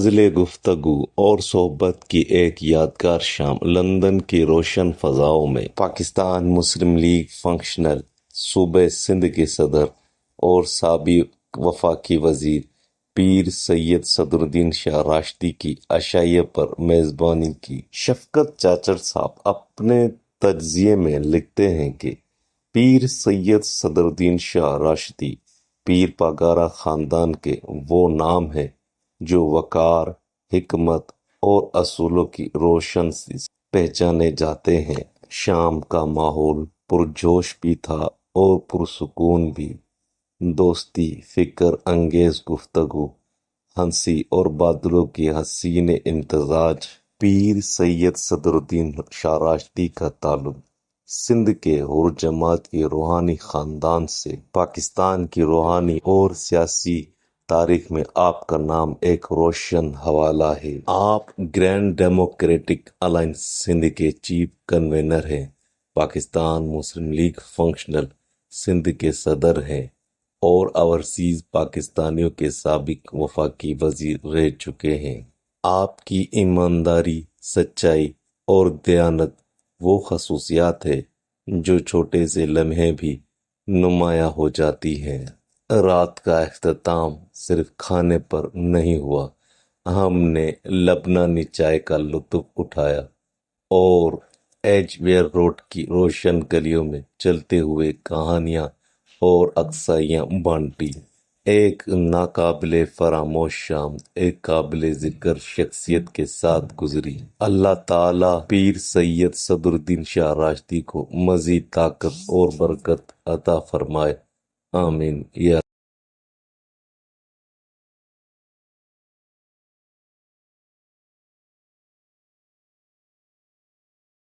فضل گفتگو اور صحبت کی ایک یادگار شام لندن کی روشن فضاؤں میں پاکستان مسلم لیگ فنکشنل صوبہ سندھ کے صدر اور سابق وفاقی وزیر پیر سید صدر الدین شاہ راشدی کی عشائیہ پر میزبانی کی۔ شفقت چاچڑ صاحب اپنے تجزیے میں لکھتے ہیں کہ پیر سید صدر الدین شاہ راشدی پیر پاگارہ خاندان کے وہ نام ہیں جو وقار، حکمت اور اصولوں کی روشن سے پہچانے جاتے ہیں۔ شام کا ماحول پرجوش بھی تھا اور پرسکون بھی۔ دوستی، فکر انگیز گفتگو، ہنسی اور بادلوں کی حسین امتزاج۔ پیر سید صدر الدین شاہ راشدی کا تعلق سندھ کے حر جماعت کے روحانی خاندان سے۔ پاکستان کی روحانی اور سیاسی تاریخ میں آپ کا نام ایک روشن حوالہ ہے۔ آپ گرینڈ ڈیموکریٹک الائنس سندھ کے چیف کنوینر ہیں، پاکستان مسلم لیگ فنکشنل سندھ کے صدر ہیں اور اوورسیز پاکستانیوں کے سابق وفاقی وزیر رہ چکے ہیں۔ آپ کی ایمانداری، سچائی اور دیانت وہ خصوصیات ہیں جو چھوٹے سے لمحے بھی نمایاں ہو جاتی ہیں۔ رات کا اختتام صرف کھانے پر نہیں ہوا، ہم نے لبنانی چائے کا لطف اٹھایا اور ایج ویئر روڈ کی روشن گلیوں میں چلتے ہوئے کہانیاں اور اقصائیاں بانٹی۔ ایک ناقابل فراموش شام ایک قابل ذکر شخصیت کے ساتھ گزری۔ اللہ تعالیٰ پیر سید صدر الدین شاہ راشدی کو مزید طاقت اور برکت عطا فرمائے، آمین یا